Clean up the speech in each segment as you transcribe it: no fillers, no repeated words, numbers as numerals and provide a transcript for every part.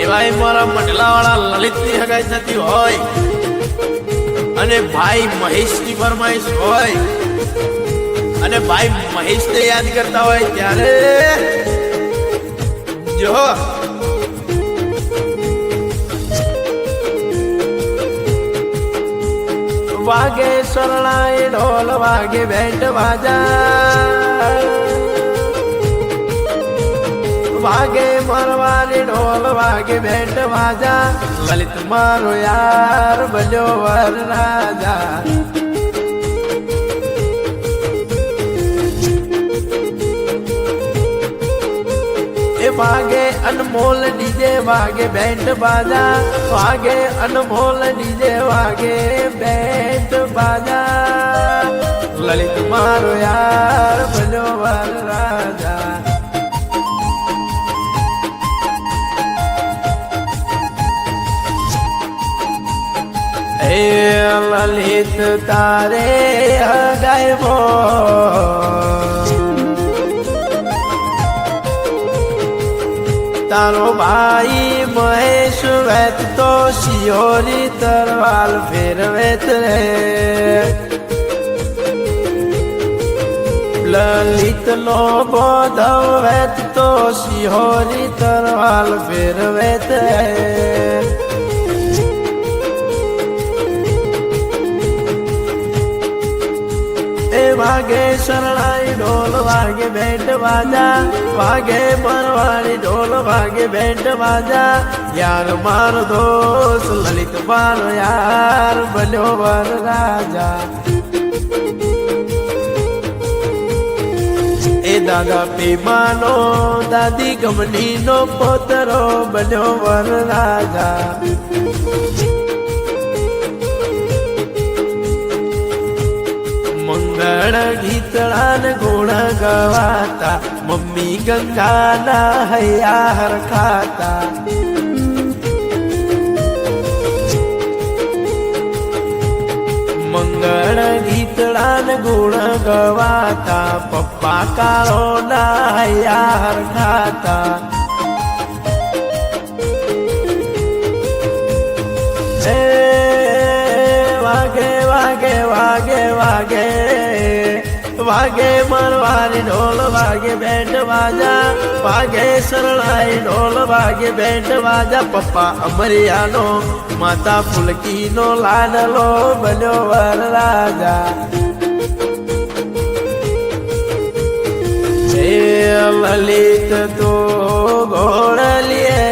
એવાય મારા મંડલાવાળા લલિતની હગાઈ થતી હોય અને ભાઈ મહેશની ફરમાઈશ હોય અને ભાઈ મહેશને યાદ કરતા હોય ત્યારે જો વાગે શરણાઈ ઢોલ વાગે બેન્ટ વાજા વાગે મરવાની ઢોલ વાગે બેન્ટ વાજા લલિત મારો યાર બન્યો વર રાજા એ વાગે અનમોલ ડીજે વાગે બેન્ટ બાજા વાગે અનમોલ ડીજે વાગે બેન્ટ બાજા લલિત મારો યાર બન્યો વર રાજા હે લલિત તારે હગાયવો તારો ભાઈ મહેશ વેત તો શિયોરી તરવાલ ફેરવેત રે લલિત નો બોધવ વેત તો શિયોરી તરવાલ ફેરવેત રે વાગે શરણાઈ ઢોલ વાગે બેન્ટ વાજા વાગે મરવાડી ઢોલ વાગે બેન્ટ વાજા યાર મારો દોસ્ત લલિત મારો યાર બન્યો વર રાજા એ દાદા પીમાનો દાદી ગમની નો પોતરો બન્યો વર રાજા મંગળ ગીતળા ને ગુણ ગવાતા મમ્મી ગંગાના હૈયા હરખાતા મંગળ ગીતળા ને ગુણ ગવાતા પપ્પા કાળો ના હૈયા હરખાતા વાગે વાગે વાગે વાગે વાગે મરવારી ઢોલ વાગે બેન્ટ વાજા વાગે શરણાઈ ઢોલ વાગે બેન્ટ વાજા પપ્પા અમરિયાનો માતા ફુલકીનો લાડલો બન્યો વર રાજા હે લલિત તો ઘોડલીએ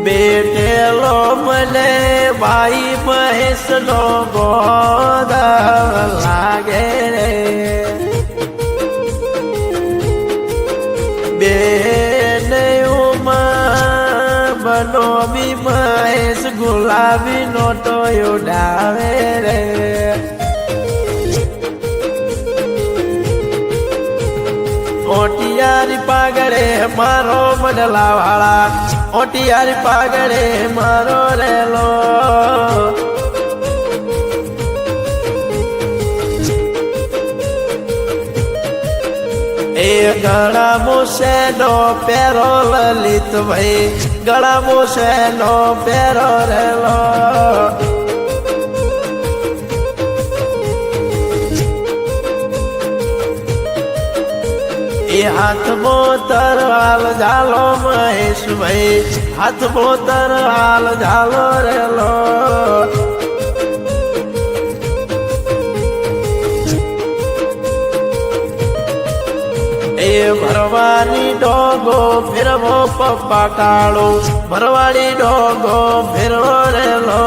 બેટેલો મને ભાઈ મહેશ નો બોધ લાગે રે બેન બનો બી મહેશ ગુલાબી નો તો ઉડાવે રે ઓટિયારી પાગડે મારો બદલા વાળા ઓટિયારી પાગડે મારો રેલો એ ગળા મોસે નો પેરો લલિત ભાઈ ગળા મોસે નો પેરો રેલો એ હાથમો તરવાલ ઝાલો મહેશ ભાઈ હાથમો તરવાલ ઝાલો રેલો એ ભરવાની ડોગો ફેરવો પપ્પા કાળો ભરવાડી ડોગો ફેરવો રેલો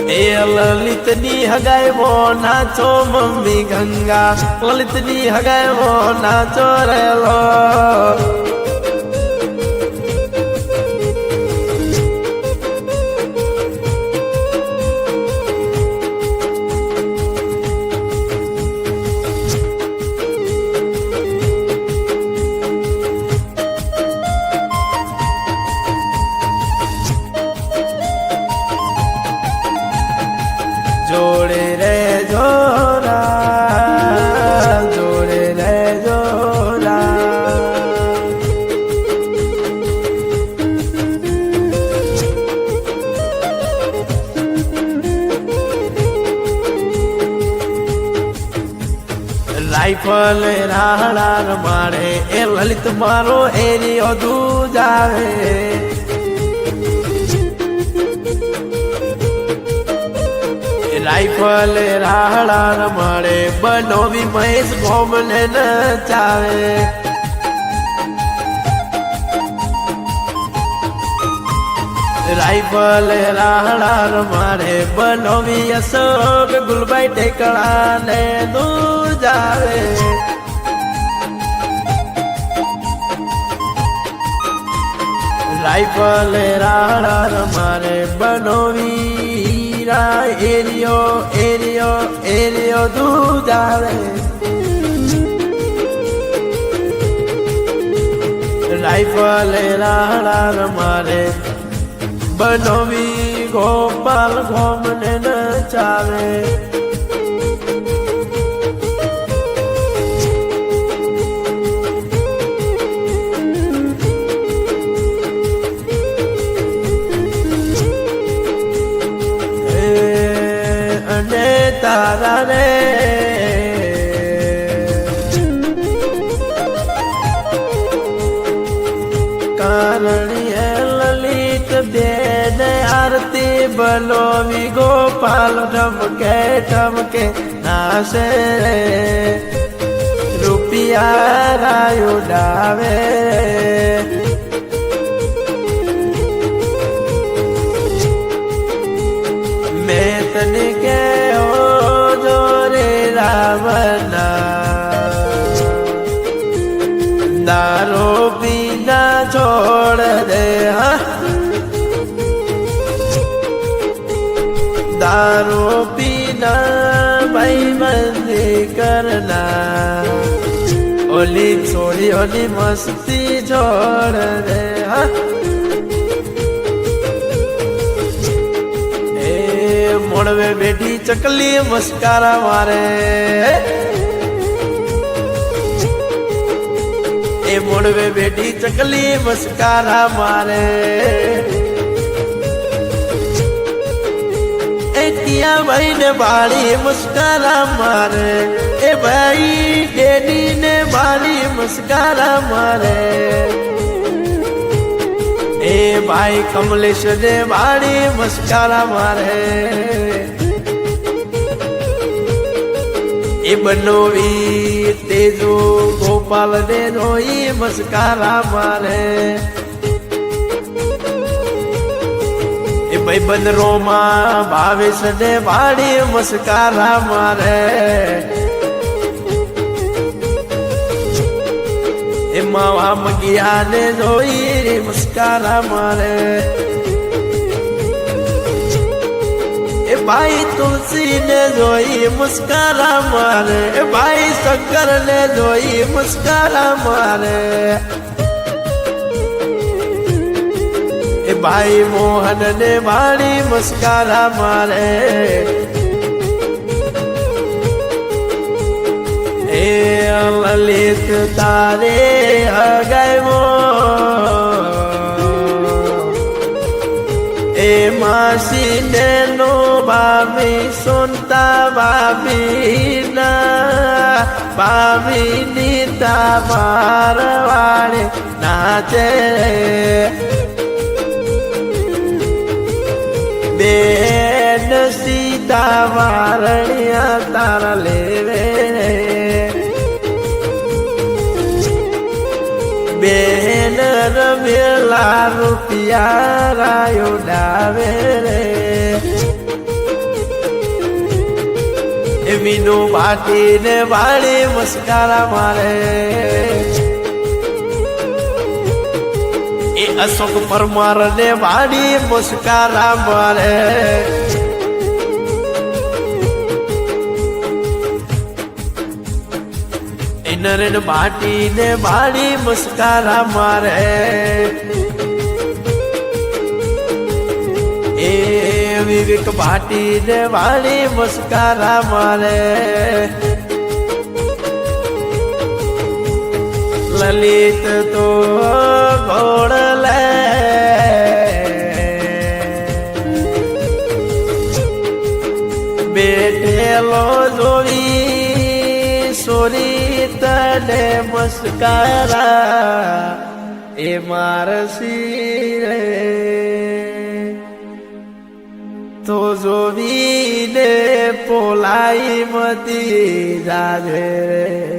એ લલિતની હગાઈવો નાચો મમ્મી ગંગા લલિતની હગાઈવો નાચો રેલો રાઈફલ રાહડા રમાડે એ લલિત મારો એરિયો દૂજાવે રાઈફલ રાહડા રમાડે બનોવી મહેશ ગોમને નચાવે રાઈફલ રાહડા રમાડે બનોવી અશોક ગુલબાઈ ટેકડા ને દૂર જાવે રાઈફલ રાહડા રમાડે બનોવી એરિયો દૂર જાવે રાઈફલ રાહડા રમાડે બનોવી ગોપાલ ગોમને નચાવે અને તારા રે કારણીએ લલિત બેન આરતી બનોવી ગોપાલ ઠમકે ઠમકે નાશે રૂપિયા રાયુ ડાવે મેં તને કેવો જો રે રાવના દારો પીના છોડ દે હા दारू पीना भाई बंदी करना ओली छोड़ी ओली मस्ती छोड़ दे ए मोड़वे बेटी चकली मस्कारा मारे ए मोड़वे बेटी चकली मस्कारा मारे किया भाई ने बाड़ी मुस्कारा मारे ए भाई डेडी ने बाड़ी मुस्कारा मारे ए भाई कमलेश ने बाड़ी मुस्कारा मारे ए बनोवी तेजो गोपाल ने रोई मुस्कारा मारे भाई बंदरो मां भावेश ने बाड़ी मुस्कारा मारे ए मावा मगिया ने जोई मुस्कारा मारे ए भाई तुलसी ने जोई मुस्कारा मारे ए भाई शंकर ने जोई मुस्कारा मारे भाई मोहन ने बाड़ी मुस्कारा मारे ए ललित तारे गए वो ए मासी ने नो बाबी सुनता बाबी ना बाबी नीता मारवाड़े नाचे बेन सीता वारणिया तारा लेवे बेन रमेला रुपिया रायो डावे रे मीनू बाटी ने बाड़ी मुस्कारा मारे ए अशोक परमार ने बाड़ी मुस्कारा मारे ए नरेन भाटी ने बाड़ी मुस्कारा मारे ए विवेक भाटी ने बाड़ी मुस्कारा मारे ललित तो घोड़ ले बेटे लो जोड़ी सोरी ને મસ્કારા એ મારસી રે તો જોવીને પોલાઈ મતી જાજે રે